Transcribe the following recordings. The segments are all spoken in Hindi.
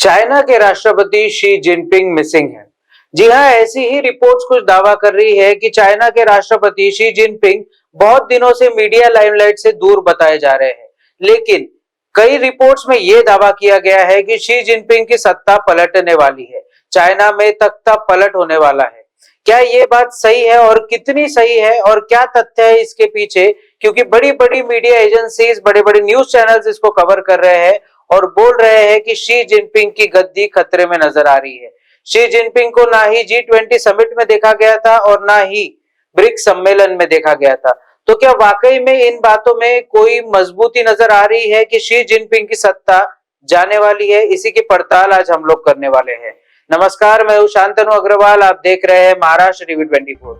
चाइना के राष्ट्रपति शी जिनपिंग मिसिंग हैं। जी हां, ऐसी ही रिपोर्ट्स कुछ दावा कर रही है कि चाइना के राष्ट्रपति शी जिनपिंग बहुत दिनों से मीडिया लाइमलाइट से दूर बताए जा रहे हैं। लेकिन कई रिपोर्ट्स में यह दावा किया गया है कि शी जिनपिंग की सत्ता पलटने वाली है, चाइना में तख्ता पलट होने वाला है। क्या ये बात सही है और कितनी सही है और क्या तथ्य है इसके पीछे? क्योंकि बड़ी-बड़ी मीडिया एजेंसीज, बड़े-बड़े न्यूज चैनल्स इसको कवर कर रहे हैं और बोल रहे हैं कि शी जिनपिंग की गद्दी खतरे में नजर आ रही है। शी जिनपिंग को ना ही G20 समिट में देखा गया था और ना ही ब्रिक्स सम्मेलन में देखा गया था। तो क्या वाकई में इन बातों में कोई मजबूती नजर आ रही है कि शी जिनपिंग की सत्ता जाने वाली है? इसी की पड़ताल आज हम लोग करने वाले हैं। नमस्कार, मैं हूं शांतनु अग्रवाल, आप देख रहे हैं महाराष्ट्र टीवी 24।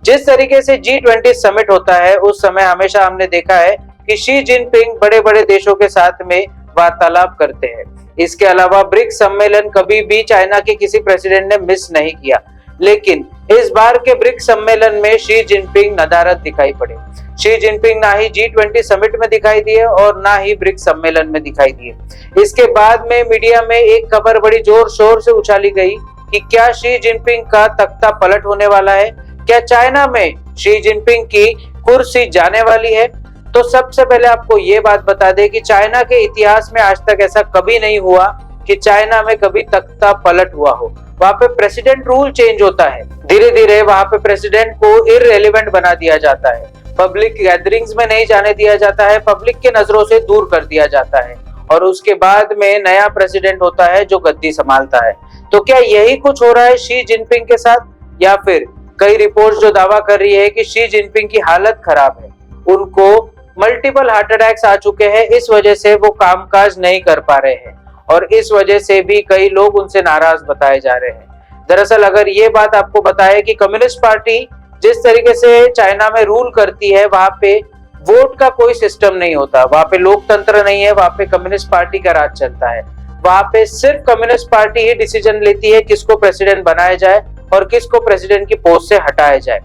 जिस तरीके से G20 समिट होता है उस समय हमेशा हमने देखा है कि शी जिनपिंग बड़े-बड़े देशों के साथ में वार्तालाप करते हैं। इसके अलावा ब्रिक्स सम्मेलन कभी भी चाइना के किसी प्रेसिडेंट ने मिस नहीं किया, लेकिन इस बार के ब्रिक्स सम्मेलन में शी जिनपिंग नदारद दिखाई पड़े। शी जिनपिंग ना ही G20 समिट में दिखाई दिए और ना ही ब्रिक्स सम्मेलन में दिखाई दिए। इसके बाद में मीडिया में एक खबर बड़ी जोर शोर से उछाली गई कि क्या शी जिनपिंग का तख्ता पलट होने वाला है? क्या चाइना में शी जिनपिंग की कुर्सी जाने वाली है? तो सबसे पहले आपको ये बात बता दें कि चाइना के इतिहास में आज तक ऐसा कभी नहीं हुआ कि चाइना में कभी तख्ता पलट हुआ हो। वहां पे प्रेसिडेंट रूल चेंज होता है, धीरे धीरे वहां पे प्रेसिडेंट को इररिलेवेंट बना दिया जाता है, पब्लिक गैदरिंग्स में नहीं जाने दिया जाता है, पब्लिक के नजरों से दूर कर दिया जाता है और उसके बाद में नया प्रेसिडेंट होता है जो गद्दी संभालता है। तो क्या यही कुछ हो रहा है शी जिनपिंग के साथ? या फिर कई रिपोर्ट्स जो दावा कर रही है कि शी जिनपिंग की हालत खराब है, उनको मल्टीपल हार्ट अटैक्स आ चुके हैं, इस वजह से वो कामकाज नहीं कर पा रहे हैं और इस वजह से भी कई लोग उनसे नाराज बताए जा रहे हैं। दरअसल अगर ये बात आपको बताए कि कम्युनिस्ट पार्टी जिस तरीके से चाइना में रूल करती है, वहां पे वोट का कोई सिस्टम नहीं होता, वहां पे लोकतंत्र नहीं है, वहां पे कम्युनिस्ट पार्टी का राज चलता है। वहां पे सिर्फ कम्युनिस्ट पार्टी ही डिसीजन लेती है किसको प्रेसिडेंट बनाया जाए और किसको प्रेसिडेंट की पोस्ट से हटाया जाए।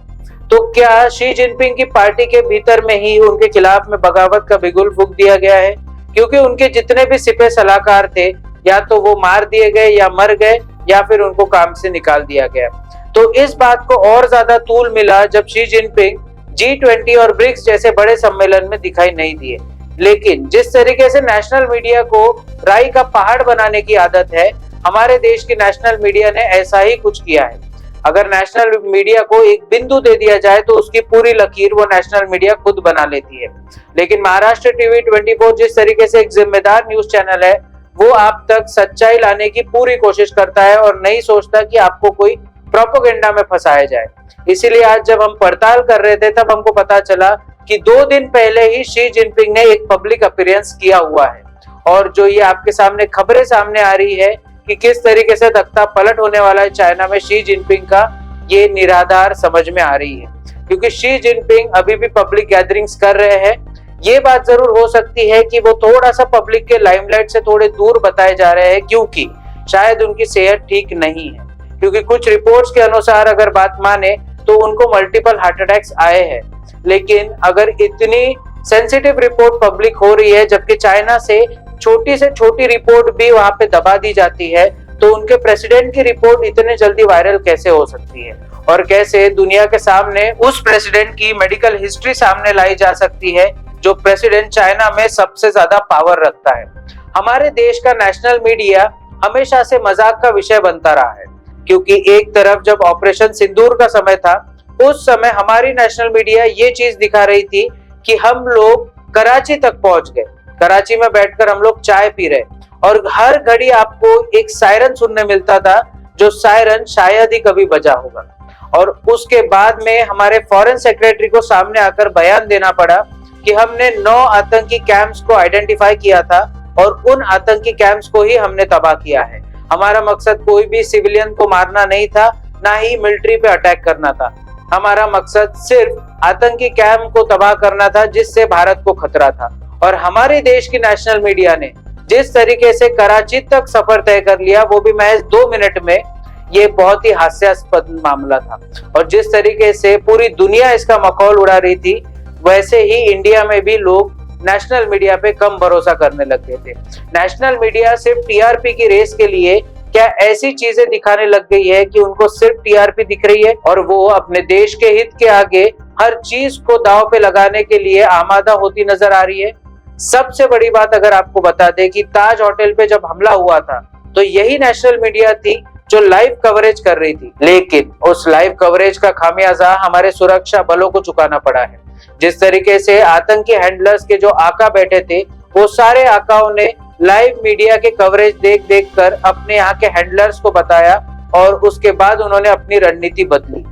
तो क्या शी जिनपिंग की पार्टी के भीतर में ही उनके खिलाफ में बगावत का बिगुल फूंक दिया गया है? क्योंकि उनके जितने भी सिपह सलाहकार थे, या तो वो मार दिए गए या मर गए या फिर उनको काम से निकाल दिया गया। तो इस बात को और ज्यादा तूल मिला जब शी जिनपिंग G20 और ब्रिक्स जैसे बड़े सम्मेलन में दिखाई नहीं दिए। लेकिन जिस तरीके से नेशनल मीडिया को राई का पहाड़ बनाने की आदत है, हमारे देश की नेशनल मीडिया ने ऐसा ही कुछ किया है। अगर नेशनल मीडिया को एक बिंदु दे दिया जाए तो उसकी पूरी लकीर वो नेशनल मीडिया खुद बना लेती है। लेकिन महाराष्ट्र टीवी 24 जिस तरीके से एक जिम्मेदार न्यूज चैनल है, वो आप तक सच्चाई लाने की पूरी कोशिश करता है और नहीं सोचता कि आपको कोई प्रोपेगेंडा में फंसाया जाए। इसीलिए आज जब हम पड़ताल कर रहे थे तब हमको पता चला कि 2 दिन पहले ही शी जिनपिंग ने एक पब्लिक अपीयरेंस किया हुआ है और जो ये आपके सामने खबरें सामने आ रही है कि किस तरीके से तख्ता पलट होने वाला है चाइना में शी जिनपिंग का, ये निराधार समझ में आ रही है। क्योंकि शी जिनपिंग अभी भी पब्लिक गैदरिंग्स कर रहे हैं। ये बात जरूर हो सकती है कि वो थोड़ा सा पब्लिक के लाइमलाइट से थोड़े दूर बताए जा रहे हैं, क्योंकि शायद उनकी सेहत ठीक नहीं है। क्योंकि कुछ रिपोर्ट्स के अनुसार अगर बात माने तो उनको मल्टीपल हार्ट अटैक्स आए हैं। लेकिन अगर इतनी सेंसिटिव रिपोर्ट पब्लिक हो रही है, जबकि चाइना से छोटी से छोटी रिपोर्ट भी वहां पे दबा दी जाती है, तो उनके प्रेसिडेंट की रिपोर्ट इतने जल्दी वायरल कैसे हो सकती है और कैसे दुनिया के सामने उस प्रेसिडेंट की मेडिकल हिस्ट्री सामने लाई जा सकती है जो प्रेसिडेंट चाइना में सबसे ज्यादा पावर रखता है। हमारे देश का नेशनल मीडिया हमेशा से मजाक का विषय बनता रहा है, क्योंकि एक तरफ जब ऑपरेशन सिंदूर का समय था, उस समय हमारी नेशनल मीडिया ये चीज दिखा रही थी कि हम लोग कराची तक पहुंच गए, कराची में बैठकर हम लोग चाय पी रहे और हर घड़ी आपको एक सायरन सुनने मिलता था, जो सायरन शायद ही कभी बजा होगा। और उसके बाद में हमारे फॉरेन सेक्रेटरी को सामने आकर बयान देना पड़ा कि हमने 9 आतंकी कैंप्स को आइडेंटिफाई किया था और उन आतंकी कैंप्स को ही हमने तबाह किया है। हमारा मकसद कोई भी सिविलियन को मारना नहीं था, ना ही मिलिट्री पे अटैक करना था। हमारा मकसद सिर्फ आतंकी कैंप को तबाह करना था, जिससे भारत को खतरा था। और हमारे देश की नेशनल मीडिया ने जिस तरीके से कराची तक सफर तय कर लिया, वो भी महज 2 मिनट में, ये बहुत ही हास्यास्पद मामला था। और जिस तरीके से पूरी दुनिया इसका मखौल उड़ा रही थी, वैसे ही इंडिया में भी लोग नेशनल मीडिया पे कम भरोसा करने लग गए थे। नेशनल मीडिया सिर्फ टीआरपी की रेस के लिए क्या ऐसी चीजें दिखाने लग गई है कि उनको सिर्फ टीआरपी दिख रही है और वो अपने देश के हित के आगे हर चीज को दांव पे लगाने के लिए आमादा होती नजर आ रही है। सबसे बड़ी बात अगर आपको बता दें कि ताज होटल पे जब हमला हुआ था तो यही नेशनल मीडिया थी जो लाइव कवरेज कर रही थी, लेकिन उस लाइव कवरेज का खामियाजा हमारे सुरक्षा बलों को चुकाना पड़ा है। जिस तरीके से आतंकी हैंडलर्स के जो आका बैठे थे वो सारे आकाओं ने लाइव मीडिया के कवरेज देख देख कर अपने यहाँ के हैंडलर्स को बताया और उसके बाद उन्होंने अपनी रणनीति बदली।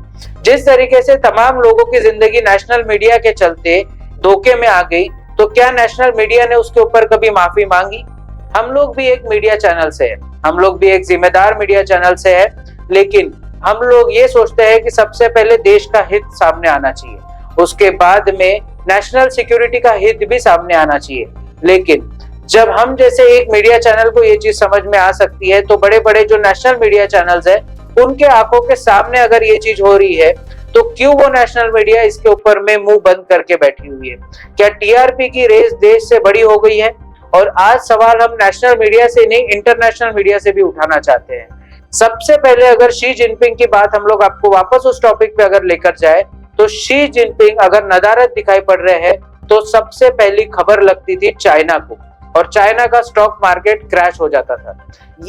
जिस तरीके से तमाम लोगों की जिंदगी नेशनल मीडिया के चलते धोखे में आ गई, तो क्या नेशनल मीडिया ने उसके ऊपर कभी माफी मांगी? हम लोग भी एक मीडिया चैनल से है, हम लोग भी एक जिम्मेदार मीडिया चैनल से है, लेकिन हम लोग ये सोचते हैं कि सबसे पहले देश का हित सामने आना चाहिए, उसके बाद में नेशनल सिक्योरिटी का हित भी सामने आना चाहिए। लेकिन जब हम जैसे एक मीडिया चैनल को ये चीज समझ में आ सकती है, तो बड़े बड़े जो नेशनल मीडिया चैनल्स है उनके आंखों के सामने अगर ये चीज हो रही है तो क्यों वो नेशनल मीडिया इसके ऊपर में मुंह बंद करके बैठी हुई है? क्या टीआरपी की रेस देश से बड़ी हो गई है? और आज सवाल हम नेशनल मीडिया से नहीं, इंटरनेशनल मीडिया से भी उठाना चाहते हैं। सबसे पहले अगर शी जिनपिंग की बात हम लोग आपको वापस उस टॉपिक पे अगर लेकर जाए, तो शी जिनपिंग अगर नदारद दिखाई पड़ रहे हैं तो सबसे पहली खबर लगती थी चाइना को, और चाइना का स्टॉक मार्केट क्रैश हो जाता था।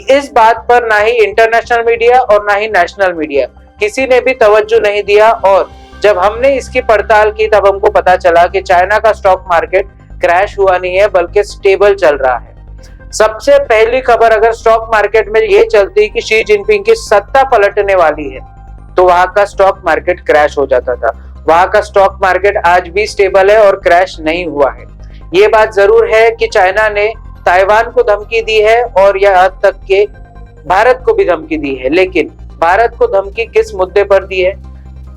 इस बात पर ना ही इंटरनेशनल मीडिया और ना ही नेशनल मीडिया किसी ने भी तवज्जो नहीं दिया, और जब हमने इसकी पड़ताल की तब हमको पता चला कि चाइना का स्टॉक मार्केट क्रैश हुआ नहीं है बल्कि स्टेबल चल रहा है। सबसे पहली खबर अगर स्टॉक मार्केट में ये चलती कि शी जिनपिंग की सत्ता पलटने वाली है, तो वहां का स्टॉक मार्केट क्रैश हो जाता था। वहां का स्टॉक मार्केट आज भी स्टेबल है और क्रैश नहीं हुआ है। ये बात जरूर है कि चाइना ने ताइवान को धमकी दी है और यहाँ तक के भारत को भी धमकी दी है, लेकिन भारत को धमकी किस मुद्दे पर दी है?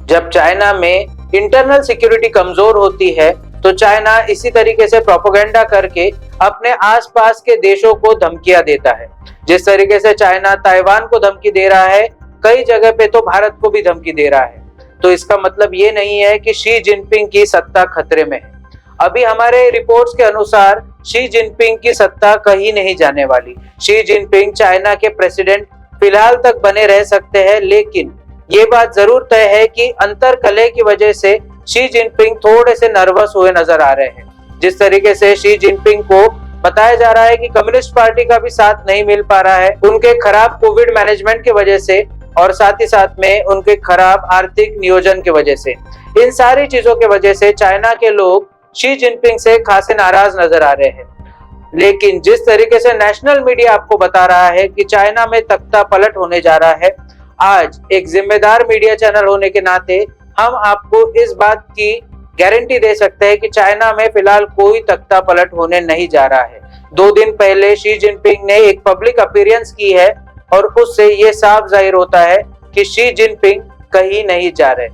जब चाइना में इंटरनल सिक्योरिटी कमजोर होती है तो चाइना इसी तरीके से प्रोपेगेंडा करके अपने आसपास के देशों को धमकियां देता है। जिस तरीके से चाइना ताइवान को धमकी दे रहा है, कई जगह पे तो भारत को भी धमकी दे रहा है। तो इसका मतलब ये नहीं है कि शी जिनपिंग की सत्ता खतरे में है। अभी हमारे रिपोर्ट्स के अनुसार शी जिनपिंग की सत्ता कहीं नहीं जाने वाली। शी जिनपिंग चाइना के प्रेसिडेंट फिलहाल तक बने रह सकते हैं, लेकिन ये बात जरूर तय है कि अंतर कलह की वजह से शी जिनपिंग थोड़े से नर्वस हुए नजर आ रहे हैं। जिस तरीके से शी जिनपिंग को बताया जा रहा है कि कम्युनिस्ट पार्टी का भी साथ नहीं मिल पा रहा है उनके खराब कोविड मैनेजमेंट की वजह से, और साथ ही साथ में उनके खराब आर्थिक नियोजन की वजह से। इन सारी चीजों की वजह से चाइना के लोग शी जिनपिंग से खासे नाराज नजर आ रहे हैं। लेकिन जिस तरीके से नेशनल मीडिया आपको बता रहा है कि चाइना में तख्ता पलट होने जा रहा है, आज एक जिम्मेदार मीडिया चैनल होने के नाते हम आपको इस बात की गारंटी दे सकते हैं कि चाइना में फिलहाल कोई तख्ता पलट होने नहीं जा रहा है। 2 दिन पहले शी जिनपिंग ने एक पब्लिक अपीयरेंस की है और उससे ये साफ जाहिर होता है कि शी जिनपिंग कहीं नहीं जा रहे।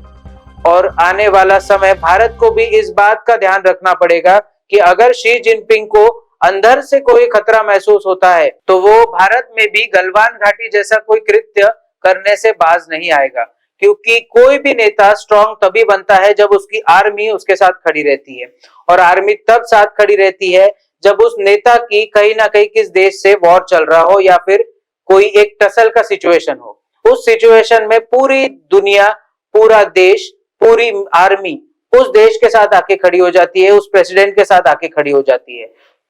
और आने वाला समय भारत को भी इस बात का ध्यान रखना पड़ेगा कि अगर शी जिनपिंग को अंदर से कोई खतरा महसूस होता है तो वो भारत में भी गलवान घाटी जैसा कोई कृत्य करने से बाज नहीं आएगा, क्योंकि कोई भी नेता स्ट्रांग तभी बनता है जब उसकी आर्मी उसके साथ खड़ी रहती है, और आर्मी तब साथ खड़ी रहती है जब उस नेता की कहीं ना कहीं किस देश से वॉर चल रहा हो या फिर कोई एक टसल का सिचुएशन हो। उस सिचुएशन में पूरी दुनिया, पूरा देश, पूरी आर्मी उस देश के साथ आके खड़ी हो जाती है, उस प्रेसिडेंट के साथ आके खड़ी हो जाती है।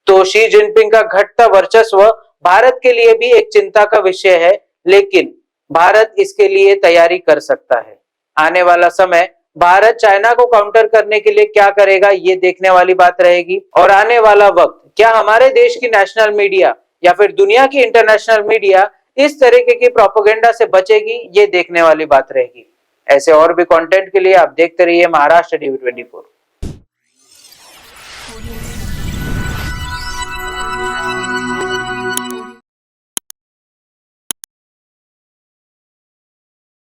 तो शी जिनपिंग का घटता वर्चस्व भारत के लिए भी एक चिंता का विषय है, लेकिन भारत इसके लिए तैयारी कर सकता है। आने वाला समय भारत चाइना को काउंटर करने के लिए क्या करेगा, ये देखने वाली बात रहेगी। और आने वाला वक्त क्या हमारे देश की नेशनल मीडिया या फिर दुनिया की इंटरनेशनल मीडिया इस तरीके की प्रोपेगेंडा से बचेगी, ये देखने वाली बात रहेगी। ऐसे और भी कंटेंट के लिए आप देखते रहिए महाराष्ट्र टीवी 24।